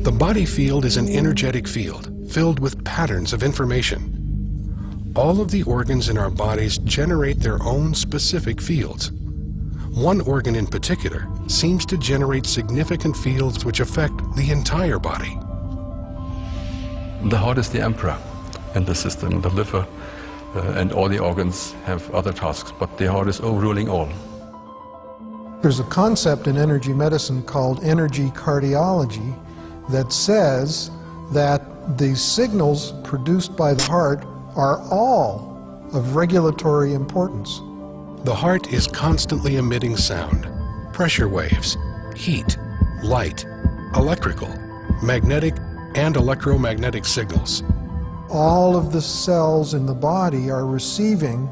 The body field is an energetic field filled with patterns of information. All of the organs in our bodies generate their own specific fields. One organ in particular seems to generate significant fields which affect the entire body. The heart is the emperor in the system. The liver and all the organs have other tasks, but the heart is ruling all. There's a concept in energy medicine called energy cardiology that says that the signals produced by the heart are all of regulatory importance. The heart is constantly emitting sound, pressure waves, heat, light, electrical, magnetic, and electromagnetic signals. All of the cells in the body are receiving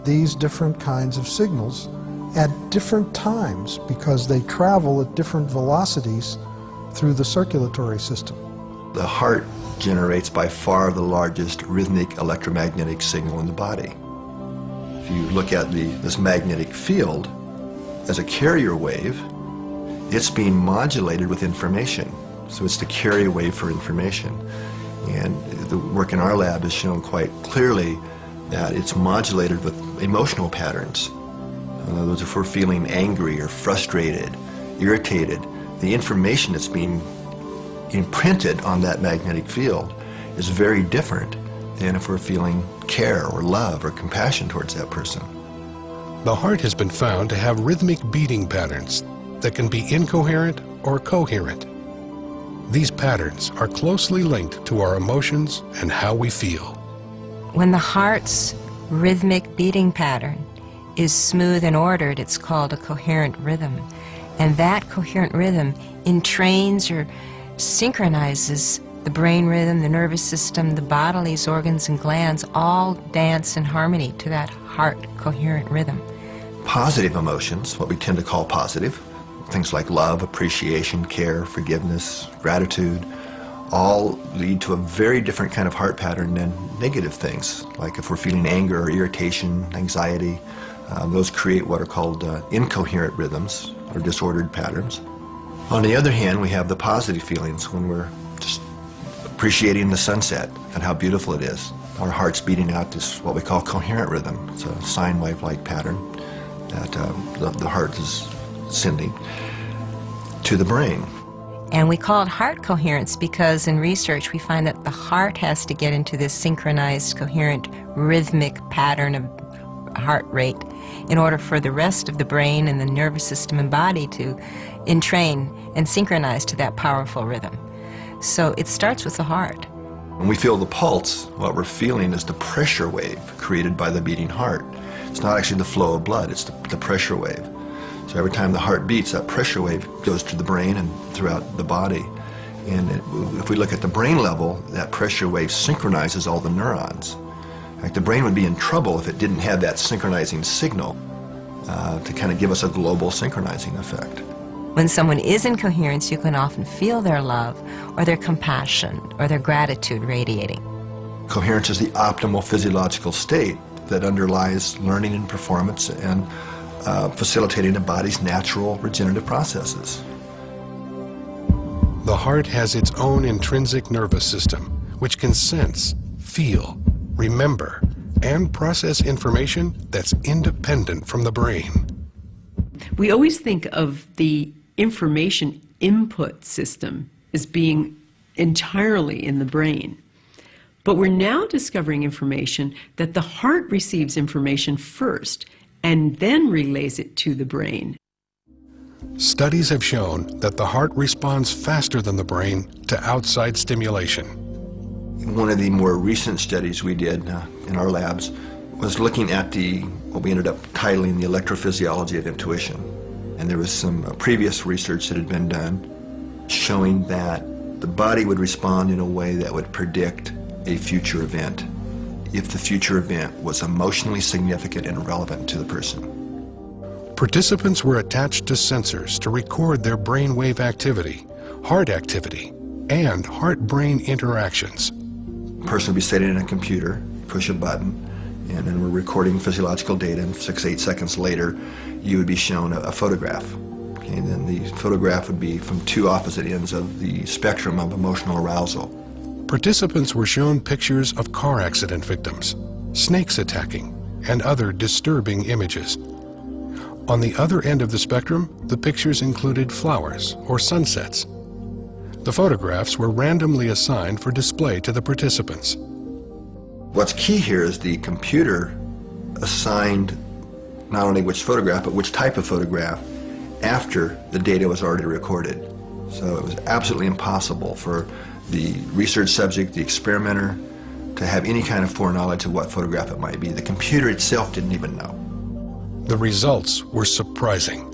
these different kinds of signals at different times because they travel at different velocities through the circulatory system. The heart generates by far the largest rhythmic electromagnetic signal in the body. If you look at this magnetic field as a carrier wave, it's being modulated with information. So it's the carrier wave for information. And the work in our lab has shown quite clearly that it's modulated with emotional patterns. In other words, if we're feeling angry or frustrated, irritated, the information that's being imprinted on that magnetic field is very different than if we're feeling care or love or compassion towards that person. The heart has been found to have rhythmic beating patterns that can be incoherent or coherent. These patterns are closely linked to our emotions and how we feel. When the heart's rhythmic beating pattern is smooth and ordered, it's called a coherent rhythm. And that coherent rhythm entrains or synchronizes the brain rhythm, the nervous system, the bodily organs and glands all dance in harmony to that heart coherent rhythm. Positive emotions, what we tend to call positive, things like love, appreciation, care, forgiveness, gratitude, all lead to a very different kind of heart pattern than negative things. Like if we're feeling anger or irritation, anxiety, those create what are called incoherent rhythms or disordered patterns. On the other hand, we have the positive feelings when we're just appreciating the sunset and how beautiful it is. Our heart's beating out this what we call coherent rhythm. It's a sine wave-like pattern that the heart is sending to the brain. And we call it heart coherence because in research we find that the heart has to get into this synchronized, coherent, rhythmic pattern of heart rate in order for the rest of the brain and the nervous system and body to entrain and synchronize to that powerful rhythm. So it starts with the heart. When we feel the pulse, what we're feeling is the pressure wave created by the beating heart. It's not actually the flow of blood, it's the pressure wave. So every time the heart beats, that pressure wave goes to the brain and throughout the body. And if we look at the brain level, that pressure wave synchronizes all the neurons. In fact, the brain would be in trouble if it didn't have that synchronizing signal to kind of give us a global synchronizing effect. When someone is in coherence, you can often feel their love or their compassion or their gratitude radiating. Coherence is the optimal physiological state that underlies learning and performance and facilitating the body's natural regenerative processes. The heart has its own intrinsic nervous system, which can sense, feel, remember, and process information that's independent from the brain. We always think of the information input system as being entirely in the brain. But we're now discovering information that the heart receives information first and then relays it to the brain. Studies have shown that the heart responds faster than the brain to outside stimulation. One of the more recent studies we did in our labs was looking at what we ended up titling the electrophysiology of intuition. And there was some previous research that had been done showing that the body would respond in a way that would predict a future event if the future event was emotionally significant and relevant to the person. Participants were attached to sensors to record their brainwave activity, heart activity, and heart-brain interactions. A person would be sitting in a computer, push a button, and then we're recording physiological data, and 6 to 8 seconds later, you would be shown a photograph. Okay, then the photograph would be from two opposite ends of the spectrum of emotional arousal. Participants were shown pictures of car accident victims, snakes attacking, and other disturbing images. On the other end of the spectrum, the pictures included flowers or sunsets. The photographs were randomly assigned for display to the participants. What's key here is the computer assigned not only which photograph, but which type of photograph after the data was already recorded. So it was absolutely impossible for the research subject, the experimenter, to have any kind of foreknowledge of what photograph it might be. The computer itself didn't even know. The results were surprising.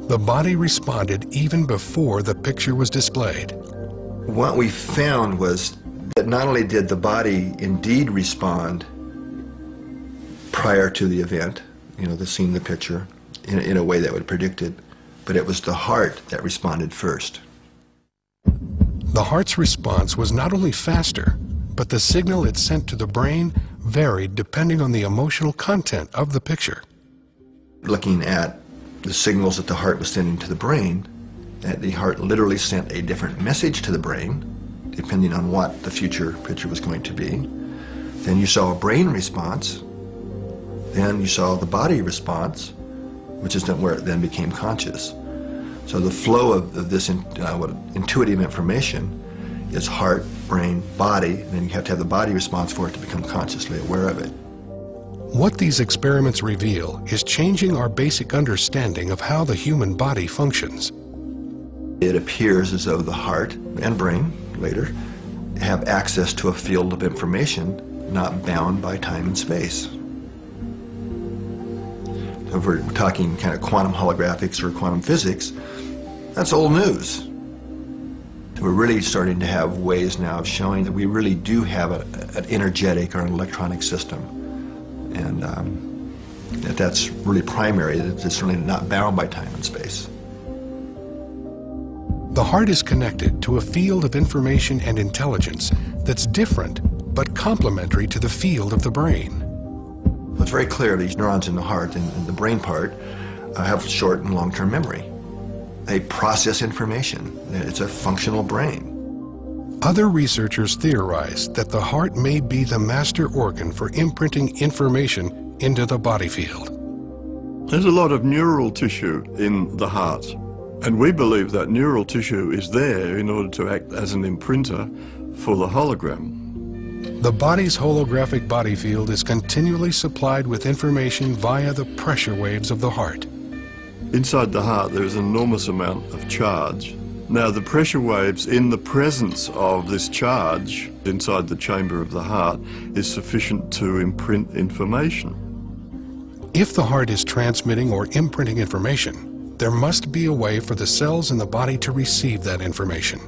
The body responded even before the picture was displayed. What we found was that not only did the body indeed respond prior to the event, seeing the picture in a way that would predict it, but it was the heart that responded first. The heart's response was not only faster, but the signal it sent to the brain varied depending on the emotional content of the picture. Looking at the signals that the heart was sending to the brain, that the heart literally sent a different message to the brain, depending on what the future picture was going to be. Then you saw a brain response. Then you saw the body response, which is where it then became conscious. So the flow of this intuitive information is heart, brain, body, and then you have to have the body response for it to become consciously aware of it. What these experiments reveal is changing our basic understanding of how the human body functions. It appears as though the heart and brain, later, have access to a field of information not bound by time and space. So if we're talking kind of quantum holographics or quantum physics, that's old news. We're really starting to have ways now of showing that we really do have an energetic or an electronic system. And that's really primary, that it's really not bound by time and space. The heart is connected to a field of information and intelligence that's different but complementary to the field of the brain. It's very clear these neurons in the heart and the brain part have short and long-term memory. They process information. It's a functional brain. Other researchers theorize that the heart may be the master organ for imprinting information into the body field. There's a lot of neural tissue in the heart, and we believe that neural tissue is there in order to act as an imprinter for the hologram. The body's holographic body field is continually supplied with information via the pressure waves of the heart. Inside the heart there is an enormous amount of charge. Now the pressure waves in the presence of this charge inside the chamber of the heart is sufficient to imprint information. If the heart is transmitting or imprinting information, there must be a way for the cells in the body to receive that information.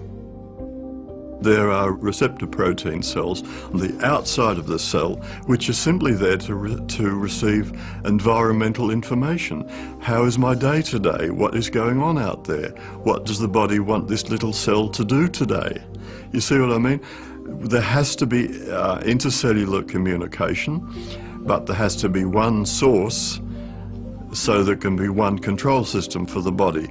There are receptor protein cells on the outside of the cell which are simply there to receive environmental information. How is my day today? What is going on out there? What does the body want this little cell to do today? You see what I mean? There has to be intercellular communication, but there has to be one source so there can be one control system for the body.